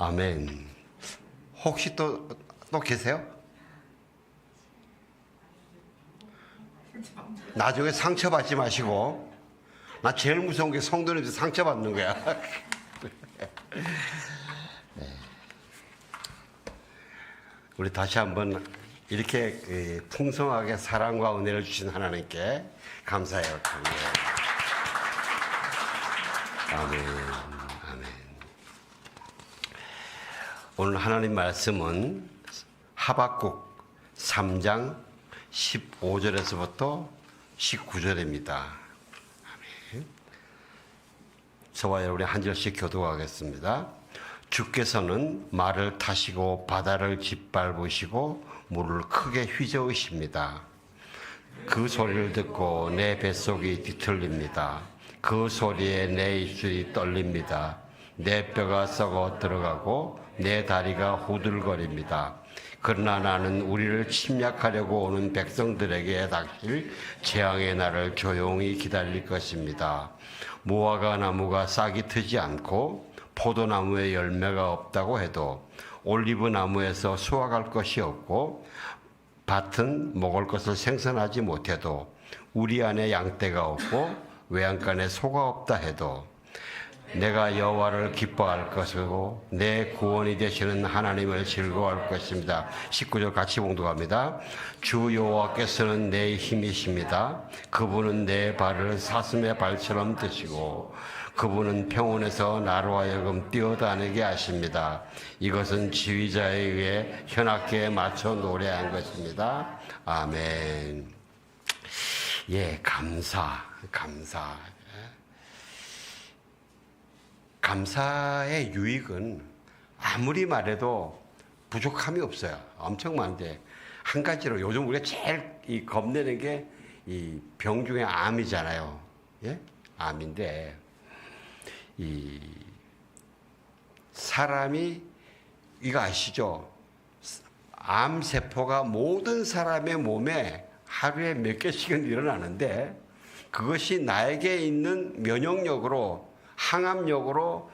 아멘. 혹시 또 계세요? 나중에 상처받지 마시고. 나 제일 무서운 게 성도님들 상처받는 거야. 우리 다시 한번 이렇게 풍성하게 사랑과 은혜를 주신 하나님께 감사해요. 아멘. 아멘. 오늘 하나님 말씀은 하박국 3장 15절에서부터 19절입니다. 아멘. 저와 여러분이 한 절씩 교도하겠습니다. 주께서는 말을 타시고 바다를 짓밟으시고 물을 크게 휘저으십니다. 그 소리를 듣고 내 뱃속이 뒤틀립니다. 그 소리에 내 입술이 떨립니다. 내 뼈가 썩어 들어가고 내 다리가 후들거립니다. 그러나 나는 우리를 침략하려고 오는 백성들에게 닥칠 재앙의 날을 조용히 기다릴 것입니다. 무화과 나무가 싹이 트지 않고 포도나무에 열매가 없다고 해도 올리브 나무에서 수확할 것이 없고 밭은 먹을 것을 생산하지 못해도 우리 안에 양떼가 없고 외양간에 소가 없다 해도 내가 여호와를 기뻐할 것이고 내 구원이 되시는 하나님을 즐거워할 것입니다. 19절 같이 봉독합니다. 주 여호와께서는 내 힘이십니다. 그분은 내 발을 사슴의 발처럼 드시고 그분은 평온에서 나로 하여금 뛰어다니게 하십니다. 이것은 지휘자에 의해 현악기에 맞춰 노래한 것입니다. 아멘. 예, 감사. 감사의 유익은 아무리 말해도 부족함이 없어요. 엄청 많은데 한 가지로 요즘 우리가 제일 겁내는 게 이 병 중에 암이잖아요. 예? 암인데 이 사람이 이거 아시죠? 암 세포가 모든 사람의 몸에 하루에 몇 개씩은 일어나는데 그것이 나에게 있는 면역력으로 항암력으로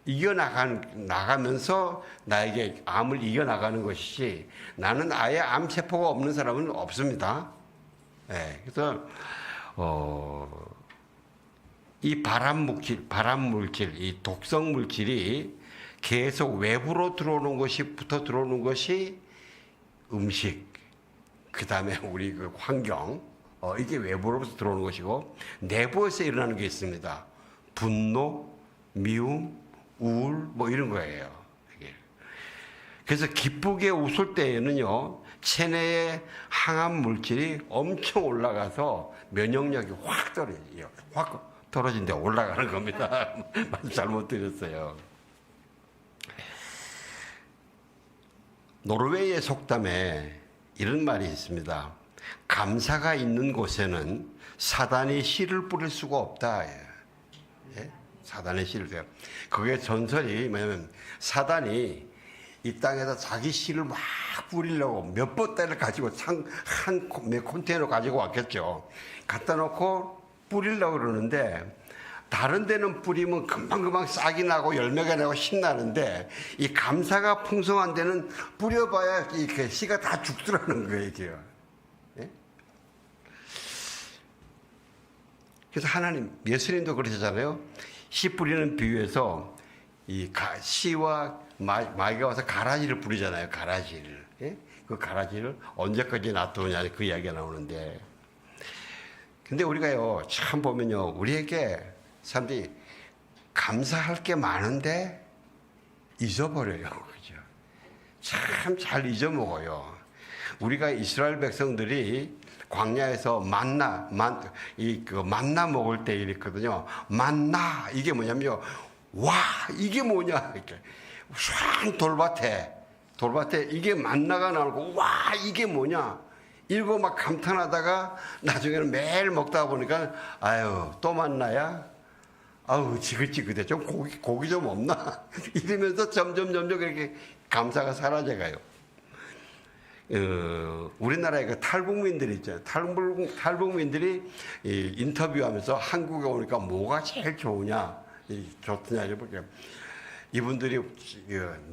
이겨나가면서 나에게 암을 이겨나가는 것이지 나는 아예 암 세포가 없는 사람은 없습니다. 네, 그래서 이 발암물질, 이 독성 물질이 계속 외부로 들어오는 것이 음식, 그 다음에 우리 그 환경, 이게 외부로부터 들어오는 것이고 내부에서 일어나는 게 있습니다. 분노, 미움, 우울, 뭐 이런 거예요. 그래서 기쁘게 웃을 때에는요, 체내의 항암 물질이 엄청 올라가서 면역력이 확 떨어져요. 확 떨어진데 올라가는 겁니다. 잘못 들었어요. 노르웨이의 속담에 이런 말이 있습니다. 감사가 있는 곳에는 사단이 씨를 뿌릴 수가 없다. 예? 사단의 씨를 돼요. 그게 전설이 뭐냐면 사단이 이 땅에다 자기 씨를 막 뿌리려고 몇 보따리를 가지고 한 컨테이너 가지고 왔겠죠. 갖다 놓고 뿌리려고 그러는데 다른 데는 뿌리면 금방금방 싹이 나고 열매가 나고 신나는데 이 감사가 풍성한 데는 뿌려봐야 이렇게 씨가 다 죽더라는 거예요. 이게요. 예? 그래서 하나님, 예수님도 그러셨잖아요. 씨 뿌리는 비유에서 이 씨와 마귀가 와서 가라지를 뿌리잖아요. 가라지를. 예? 그 가라지를 언제까지 놔두느냐 그 이야기가 나오는데 근데 우리가요 참 보면요 우리에게 사람들이 감사할 게 많은데 잊어버려요. 그죠? 참 잘 잊어먹어요. 우리가 이스라엘 백성들이 광야에서 만나 먹을 때 이랬거든요. 만나 이게 뭐냐면요. 와 이게 뭐냐 이렇게 쫙 돌밭에 이게 만나가 나오고 와 이게 뭐냐 이러고 막 감탄하다가 나중에는 매일 먹다 보니까 아유 또 만나야 아우 지긋지긋해 좀 고기 좀 없나 이러면서 점점 그렇게 감사가 사라져가요. 우리나라에 그 탈북민들이 있잖아요. 탈북민들이 인터뷰하면서 한국에 오니까 뭐가 제일 좋으냐 좋더냐 이렇게 이분들이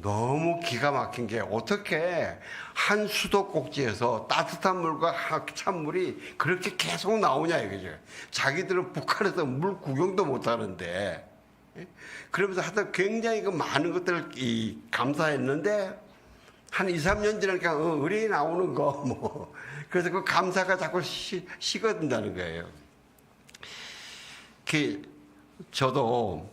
너무 기가 막힌 게 어떻게 한 수도꼭지에서 따뜻한 물과 찬물이 그렇게 계속 나오냐 이거죠. 자기들은 북한에서 물 구경도 못 하는데 그러면서 하여튼 굉장히 그 많은 것들을 감사했는데 한 2, 3년 지나니까 의뢰이 나오는 거 뭐 그래서 그 감사가 자꾸 식어든다는 거예요. 저도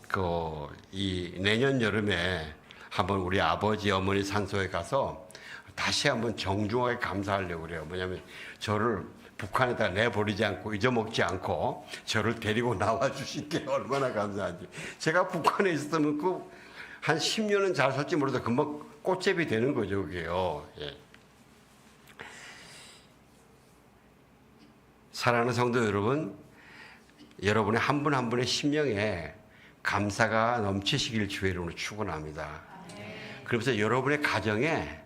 이 내년 여름에 한번 우리 아버지 어머니 산소에 가서 다시 한번 정중하게 감사하려고 그래요. 뭐냐면 저를 북한에다 내버리지 않고 잊어먹지 않고 저를 데리고 나와 주신 게 얼마나 감사한지. 제가 북한에 있었으면 한 10년은 잘 살지 모르도 금방 꽃제비 되는 거죠, 그게요. 예. 사랑하는 성도 여러분, 여러분의 한 분 한 분의 심령에 감사가 넘치시길 주의 이름으로 축원합니다. 그러면서 여러분의 가정에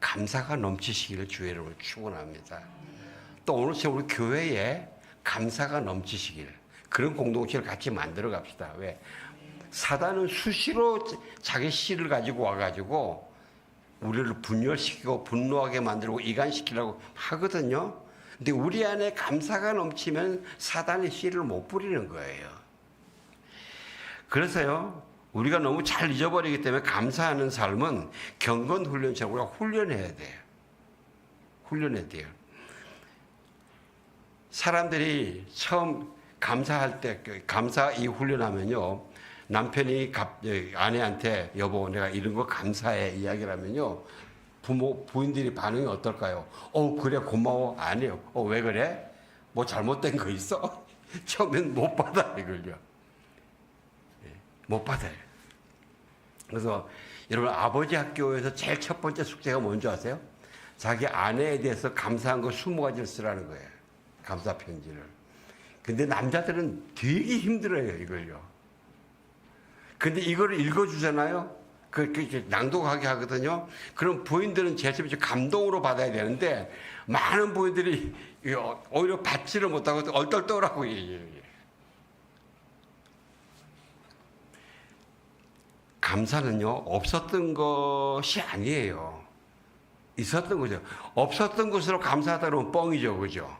감사가 넘치시기를 주의 이름으로 축원합니다. 또 오늘처럼 우리 교회에 감사가 넘치시길 그런 공동체를 같이 만들어 갑시다. 왜? 사단은 수시로 자기 씨를 가지고 와가지고 우리를 분열시키고 분노하게 만들고 이간시키려고 하거든요. 근데 우리 안에 감사가 넘치면 사단의 씨를 못 뿌리는 거예요. 그래서요, 우리가 너무 잘 잊어버리기 때문에 감사하는 삶은 경건 훈련처럼 우리가 훈련해야 돼요. 훈련해야 돼요. 사람들이 처음 감사할 때, 감사 이 훈련하면요, 남편이 아내한테 여보, 내가 이런 거 감사해 이야기를 하면요, 부인들이 반응이 어떨까요? 그래, 고마워. 아니요. 왜 그래? 뭐 잘못된 거 있어? 처음엔 못 받아, 이걸요. 못 받아요. 그래서 여러분, 아버지 학교에서 제일 첫 번째 숙제가 뭔지 아세요? 자기 아내에 대해서 감사한 거 20가지를 쓰라는 거예요. 감사 편지를. 근데 남자들은 되게 힘들어요, 이걸요. 근데 이거를 읽어주잖아요? 낭독하게 하거든요. 그럼 부인들은 제일 처음에 감동으로 받아야 되는데 많은 부인들이 오히려 받지를 못하고 얼떨떨하고 감사는요, 없었던 것이 아니에요. 있었던 거죠. 없었던 것으로 감사하다 그러면 뻥이죠, 그죠?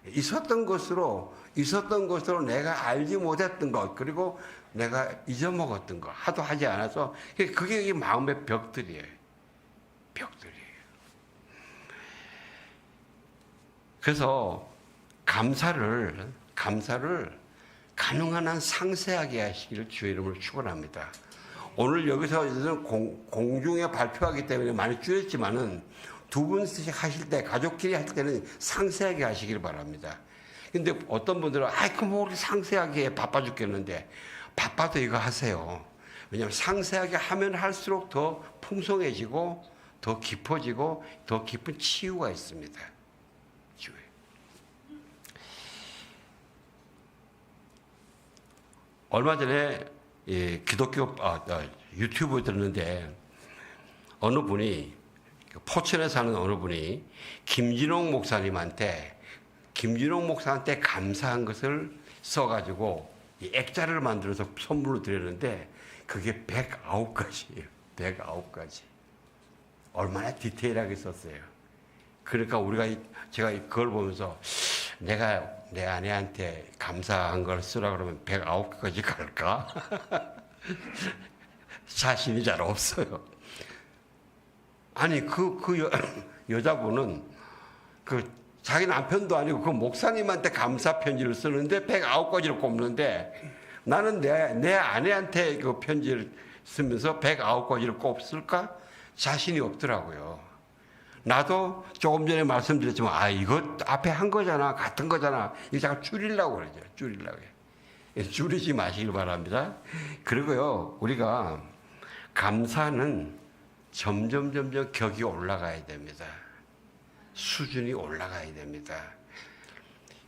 있었던 것으로 내가 알지 못했던 것, 그리고 내가 잊어먹었던 것, 하도 하지 않아서, 그게 마음의 벽들이에요. 벽들이에요. 그래서 감사를 가능한 한 상세하게 하시기를 주의 이름으로 축원합니다. 오늘 여기서 공중에 발표하기 때문에 많이 줄였지만은 두 분씩 하실 때, 가족끼리 하실 때는 상세하게 하시길 바랍니다. 근데 어떤 분들은, 그럼 우리 상세하게 해. 바빠 죽겠는데. 바빠도 이거 하세요. 왜냐하면 상세하게 하면 할수록 더 풍성해지고, 더 깊어지고, 더 깊은 치유가 있습니다. 치유. 얼마 전에 기독교 유튜브에 들었는데 어느 분이 포천에 사는 어느 분이 김진홍 목사한테 감사한 것을 써가지고 액자를 만들어서 선물로 드렸는데 그게 109가지예요. 109가지. 얼마나 디테일하게 썼어요. 그러니까 제가 그걸 보면서 내가 내 아내한테 감사한 걸 쓰라 그러면 109가지 갈까? 자신이 잘 없어요. 아니, 여자분은 자기 남편도 아니고 그 목사님한테 감사 편지를 쓰는데 109가지를 꼽는데 나는 내 아내한테 그 편지를 쓰면서 109가지를 꼽을까? 자신이 없더라고요. 나도 조금 전에 말씀드렸지만, 이거 앞에 한 거잖아. 같은 거잖아. 이거 자꾸 줄이려고 그러죠. 줄이지 마시길 바랍니다. 그리고요, 우리가 감사는 점점 격이 올라가야 됩니다. 수준이 올라가야 됩니다.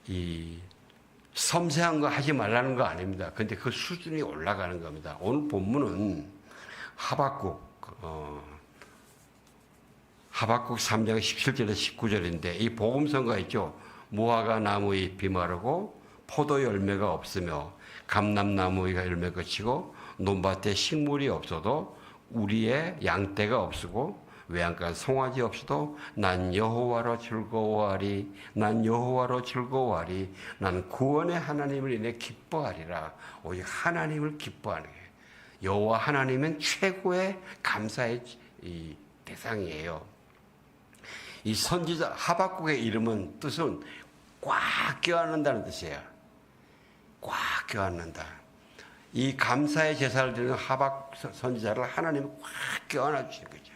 이 섬세한 거 하지 말라는 거 아닙니다. 근데 그 수준이 올라가는 겁니다. 오늘 본문은 하박국 3장 17절에서 19절인데 이 복음성가 있죠. 무화과 나무 잎이 마르고 포도 열매가 없으며 감람나무가 열매 그치고 논밭에 식물이 없어도 우리의 양떼가 없고 외양간 송아지 없어도 난 여호와로 즐거워하리. 난 여호와로 즐거워하리. 난 구원의 하나님을 인해 기뻐하리라. 오직 하나님을 기뻐하는 거예요. 여호와 하나님은 최고의 감사의 이 대상이에요. 이 선지자 하박국의 이름은 뜻은 꽉 껴안는다는 뜻이에요. 꽉 껴안는다. 이 감사의 제사를 드리는 하박 선지자를 하나님이 꽉 껴안아 주신 거죠.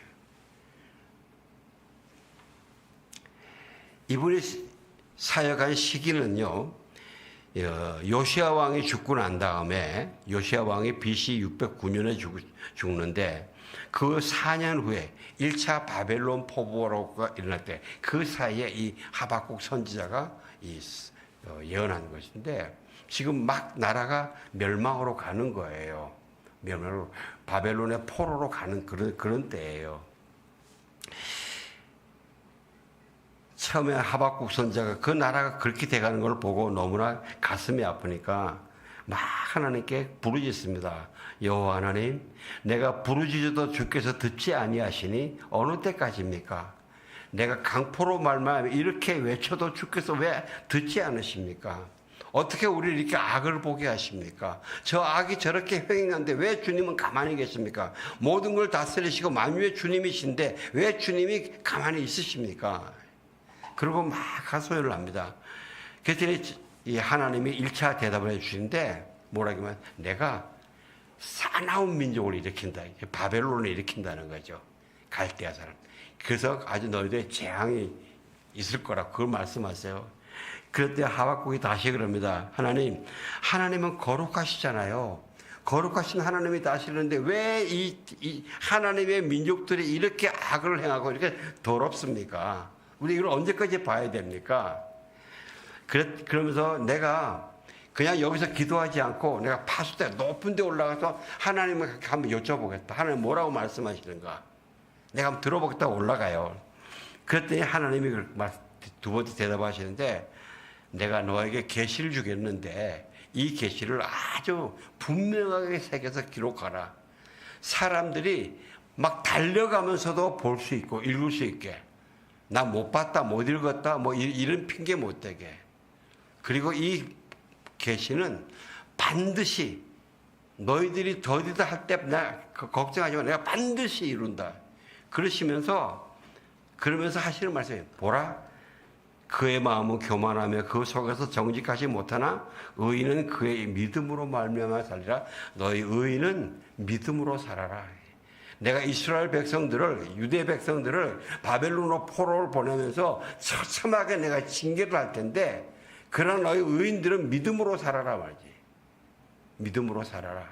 이분이 사역한 시기는요, 요시야 왕이 죽고 난 다음에 요시야 왕이 BC 609년에 죽는데 그 4년 후에 1차 바벨론 포로가 일어날 때 그 사이에 이 하박국 선지자가 예언한 것인데 지금 막 나라가 멸망으로 가는 거예요. 멸망으로 바벨론의 포로로 가는 그런 때예요. 처음에 하박국 선지자가 그 나라가 그렇게 돼가는 걸 보고 너무나 가슴이 아프니까 막 하나님께 부르짖습니다. 여호와 하나님, 내가 부르짖어도 주께서 듣지 아니하시니 어느 때까지입니까? 내가 강포로 말미암아 이렇게 외쳐도 주께서 왜 듣지 않으십니까? 어떻게 우리를 이렇게 악을 보게 하십니까? 저 악이 저렇게 횡행하는데 왜 주님은 가만히 계십니까? 모든 걸 다스리시고 만유의 주님이신데 왜 주님이 가만히 있으십니까? 그리고 막 하소연을 합니다. 그랬더니 이 하나님이 1차 대답을 해주시는데 뭐라고 하면 내가 사나운 민족을 일으킨다. 바벨론을 일으킨다는 거죠. 갈대아 사람. 그래서 아주 너희들의 재앙이 있을 거라고 그걸 말씀하세요. 그럴 때 하박국이 다시 그럽니다. 하나님은 거룩하시잖아요. 거룩하신 하나님이 다스리는데 왜 이 하나님의 민족들이 이렇게 악을 행하고 이렇게 더럽습니까? 우리 이걸 언제까지 봐야 됩니까? 그러면서 내가 그냥 여기서 기도하지 않고 내가 파수대 높은 데 올라가서 하나님을 한번 여쭤보겠다. 하나님 뭐라고 말씀하시는가? 내가 한번 들어보겠다고 올라가요. 그랬더니 하나님이 두 번째 대답하시는데 내가 너에게 계시를 주겠는데 이 계시를 아주 분명하게 새겨서 기록하라. 사람들이 막 달려가면서도 볼 수 있고 읽을 수 있게. 나 못 봤다, 못 읽었다, 뭐 이런 핑계 못 대게. 그리고 이 계시는 반드시 너희들이 더디다 할 때 나 걱정하지 마. 내가 반드시 이룬다. 그러면서 하시는 말씀이에요. 보라, 그의 마음은 교만하며 그 속에서 정직하지 못하나 의인은 그의 믿음으로 말미암아 살리라. 너희 의인은 믿음으로 살아라. 내가 이스라엘 백성들을, 유대 백성들을 바벨론으로 포로를 보내면서 처참하게 내가 징계를 할 텐데 그러나 너희 의인들은 믿음으로 살아라 말이지. 믿음으로 살아라.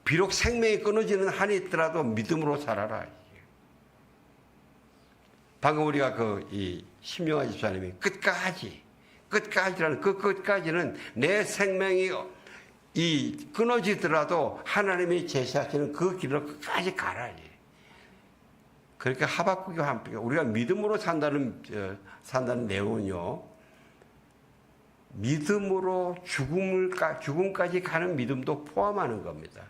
비록 생명이 끊어지는 한이 있더라도 믿음으로 살아라. 방금 우리가 이 신명하 집사님이 끝까지라는 그 끝까지는 내 생명이 끊어지더라도 하나님이 제시하시는 그 길로 끝까지 가라. 그러니까 하박국과 함께 우리가 믿음으로 산다는 내용은요, 믿음으로 죽음까지 가는 믿음도 포함하는 겁니다.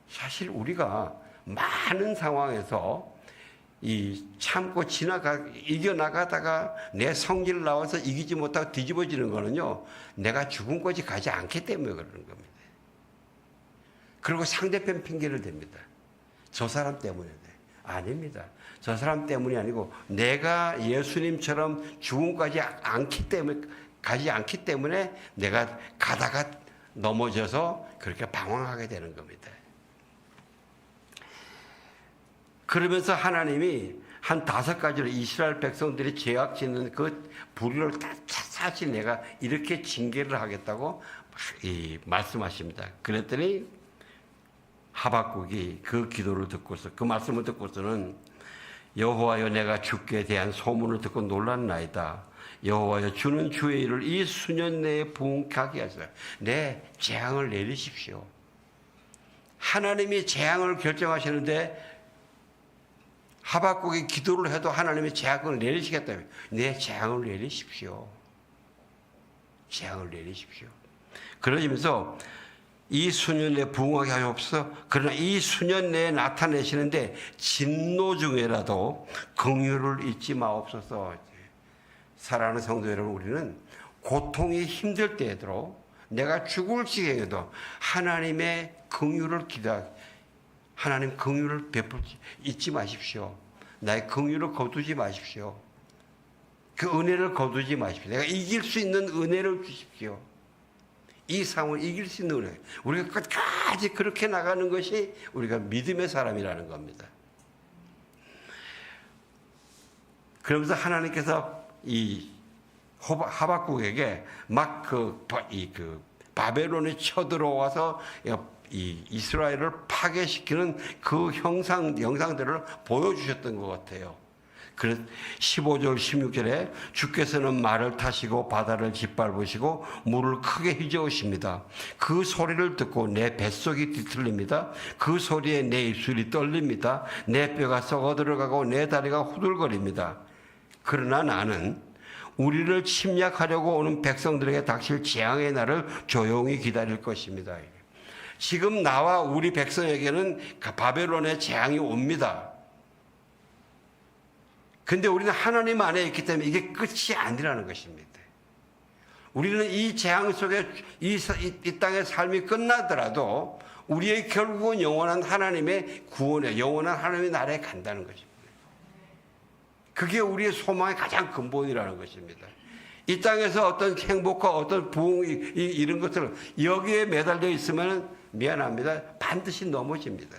사실 우리가 많은 상황에서 참고 이겨나가다가 내 성질 나와서 이기지 못하고 뒤집어지는 거는요, 내가 죽음까지 가지 않기 때문에 그러는 겁니다. 그리고 상대편 핑계를 댑니다. 저 사람 때문에. 아닙니다. 저 사람 때문이 아니고 내가 예수님처럼 죽음까지 가지 않기 때문에 내가 가다가 넘어져서 그렇게 방황하게 되는 겁니다. 그러면서 하나님이 한 5가지로 이스라엘 백성들이 죄악 짓는 그 불의를 사실 내가 이렇게 징계를 하겠다고 말씀하십니다. 그랬더니 하박국이 그 기도를 듣고서 그 말씀을 듣고서는 여호와여 내가 주께 대한 소문을 듣고 놀랐나이다. 여호와여 주는 주의 일을 이 수년 내에 부응하게 하소서. 내 재앙을 내리십시오. 하나님이 재앙을 결정하시는데 하박국이 기도를 해도 하나님이 재앙을 내리시겠다며 내 재앙을 내리십시오. 재앙을 내리십시오. 그러면서 이 수년 내에 부흥하게 하옵소서. 그러나 이 수년 내에 나타내시는데 진노 중에라도 긍휼을 잊지 마옵소서. 사랑하는 성도 여러분, 우리는 고통이 힘들 때에도 내가 죽을 지경에도 하나님의 긍휼을 하나님 긍휼을 베풀지 잊지 마십시오. 나의 긍휼을 거두지 마십시오. 그 은혜를 거두지 마십시오. 내가 이길 수 있는 은혜를 주십시오. 이 상황을 이길 수 있는 은혜. 우리가 끝까지 그렇게 나가는 것이 우리가 믿음의 사람이라는 겁니다. 그러면서 하나님께서 이 하박국에게 막 바벨론에 쳐들어와서 이 이스라엘을 파괴시키는 그 영상들을 보여주셨던 것 같아요. 그래서 15절 16절에 주께서는 말을 타시고 바다를 짓밟으시고 물을 크게 휘저으십니다. 그 소리를 듣고 내 뱃속이 뒤틀립니다. 그 소리에 내 입술이 떨립니다. 내 뼈가 썩어 들어가고 내 다리가 후들거립니다. 그러나 나는 우리를 침략하려고 오는 백성들에게 닥칠 재앙의 날을 조용히 기다릴 것입니다. 지금 나와 우리 백성에게는 바벨론의 재앙이 옵니다. 근데 우리는 하나님 안에 있기 때문에 이게 끝이 아니라는 것입니다. 우리는 이 재앙 속에 이 땅의 삶이 끝나더라도 우리의 결국은 영원한 하나님의 구원에, 영원한 하나님의 나라에 간다는 것입니다. 그게 우리의 소망의 가장 근본이라는 것입니다. 이 땅에서 어떤 행복과 어떤 부흥 이런 것들 여기에 매달려 있으면 미안합니다. 반드시 넘어집니다.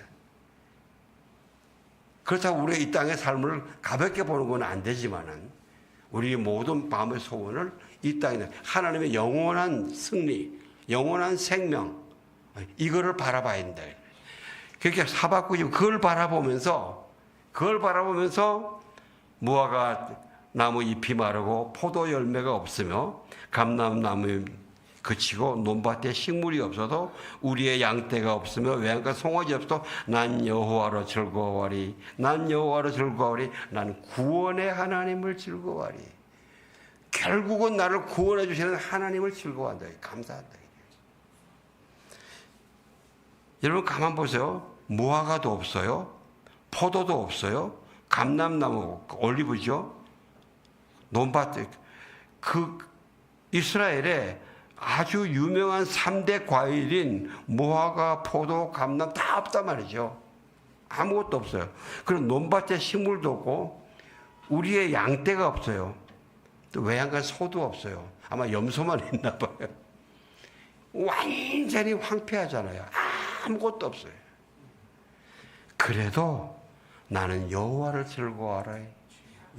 그렇다고 우리가 이 땅의 삶을 가볍게 보는 건 안 되지만은 우리의 모든 마음의 소원을 이 땅에 하나님의 영원한 승리, 영원한 생명 이거를 바라봐야 된다. 그렇게 하박국이 그걸 바라보면서 무화과 나무 잎이 마르고 포도 열매가 없으며 감람나무 그치고 논밭에 식물이 없어도 우리의 양떼가 없으며 외양간 송아지 없어도 난 여호와로 즐거워하리. 난 여호와로 즐거워하리. 나는 구원의 하나님을 즐거워하리. 결국은 나를 구원해 주시는 하나님을 즐거워한다. 감사한다. 여러분 가만 보세요. 무화과도 없어요. 포도도 없어요. 감람나무, 올리브죠. 논밭, 이스라엘에 아주 유명한 3대 과일인 무화과, 포도, 감람 다 없단 말이죠. 아무것도 없어요. 그럼 논밭에 식물도 없고 우리의 양떼가 없어요. 또 외양간 소도 없어요. 아마 염소만 있나 봐요. 완전히 황폐하잖아요. 아무것도 없어요. 그래도 나는 여호와를 즐거워하라.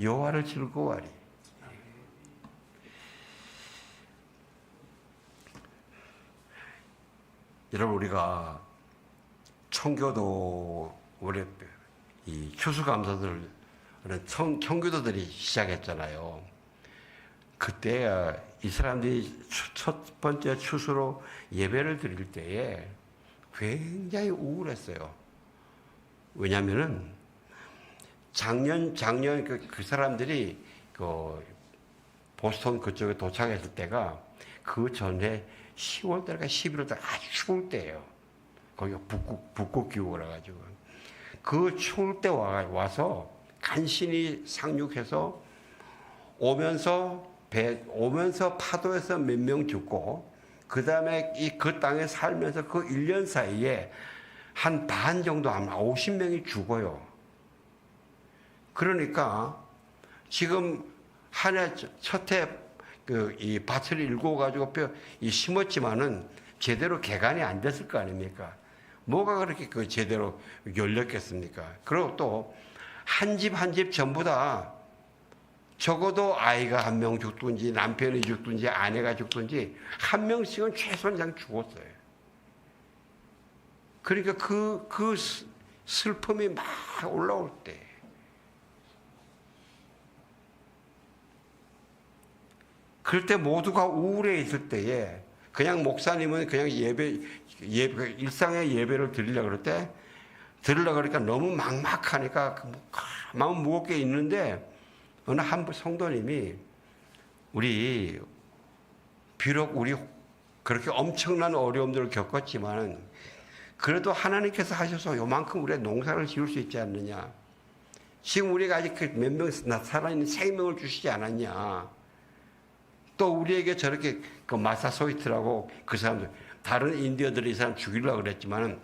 여호와를 즐거워하리. 여러분 우리가 청교도 우리 이 추수감사들 청교도들이 시작했잖아요. 그때 이 사람들이 첫 번째 추수로 예배를 드릴 때에 굉장히 우울했어요. 왜냐하면은 작년 그 사람들이 보스턴 그쪽에 도착했을 때가 그 전에 10월 달과 11월 달 아주 추울 때예요. 거기가 북극 기후라 가지고 그 추울 때 와서 간신히 상륙해서 오면서 파도에서 몇 명 죽고 그 다음에 그 땅에 살면서 그 1년 사이에 한 반 정도 아마 50명이 죽어요. 그러니까 지금 한 해 첫해 이 밭을 일궈가지고 심었지만은 제대로 개간이 안 됐을 거 아닙니까? 뭐가 그렇게 제대로 열렸겠습니까? 그리고 또 한 집 한 집 전부 다 적어도 아이가 한 명 죽든지 남편이 죽든지 아내가 죽든지 한 명씩은 최소한 죽었어요. 그러니까 그 슬픔이 막 올라올 때 그럴 때 모두가 우울해 있을 때에 그냥 목사님은 그냥 일상의 예배를 드리려고 그럴 때 들으려고 그러니까 너무 막막하니까 마음 무겁게 있는데 어느 한 성도님이 우리 비록 우리 그렇게 엄청난 어려움들을 겪었지만 그래도 하나님께서 하셔서 요만큼 우리가 농사를 지을 수 있지 않느냐. 지금 우리가 아직 몇 명 살아있는 생명을 주시지 않았냐. 또 우리에게 저렇게 그 마사소이트라고 그 사람들, 다른 인디어들이 이 사람 죽이려고 그랬지만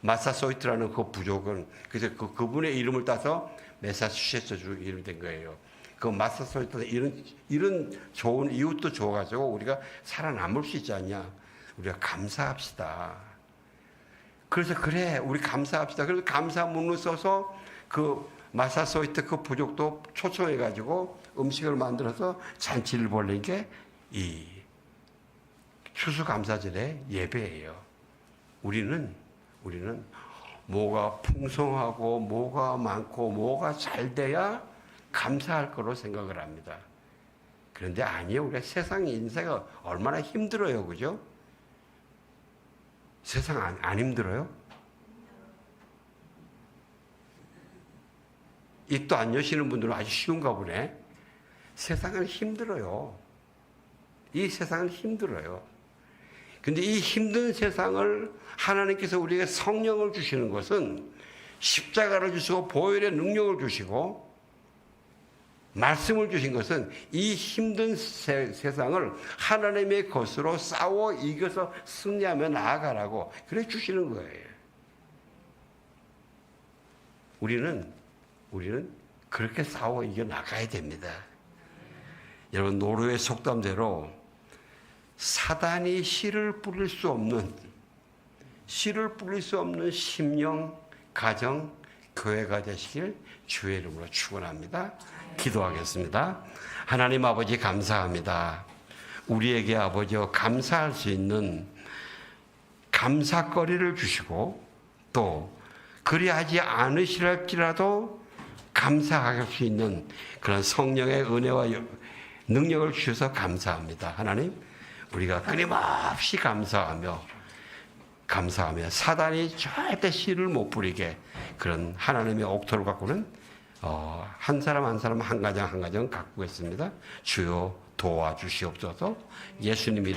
마사소이트라는 그 부족은 그래서 그분의 이름을 따서 메사추세츠 주 이름이 된 거예요. 그 마사소이트 이런 좋은 이웃도 줘가지고 우리가 살아남을 수 있지 않냐. 우리가 감사합시다. 그래서 그래 우리 감사합시다. 그래서 감사문을 써서 그 마사소이트 그 부족도 초청해가지고 음식을 만들어서 잔치를 벌린 게 이 추수감사절의 예배예요. 우리는 뭐가 풍성하고 뭐가 많고 뭐가 잘 돼야 감사할 거로 생각을 합니다. 그런데 아니에요. 우리가 세상 인생이 얼마나 힘들어요. 그죠? 세상 안 힘들어요? 입도 안 여시는 분들은 아주 쉬운가 보네. 세상은 힘들어요. 이 세상은 힘들어요. 근데 이 힘든 세상을 하나님께서 우리에게 성령을 주시는 것은 십자가를 주시고 보혈의 능력을 주시고 말씀을 주신 것은 이 힘든 세상을 하나님의 것으로 싸워 이겨서 승리하며 나아가라고 그래 주시는 거예요. 우리는 그렇게 싸워 이겨 나가야 됩니다. 여러분 노르웨이 속담대로 사단이 씨를 뿌릴 수 없는 심령, 가정, 교회가 되시길 주의 이름으로 축원합니다. 기도하겠습니다. 하나님 아버지 감사합니다. 우리에게 아버지여 감사할 수 있는 감사거리를 주시고 또 그리하지 않으시랄지라도 감사할 수 있는 그런 성령의 은혜와 능력을 주셔서 감사합니다. 하나님 우리가 끊임없이 감사하며 사단이 절대 씨를 못 뿌리게 그런 하나님의 옥토를 갖고는 한 사람 한 가정 가꾸겠습니다. 주여 도와주시옵소서. 예수님이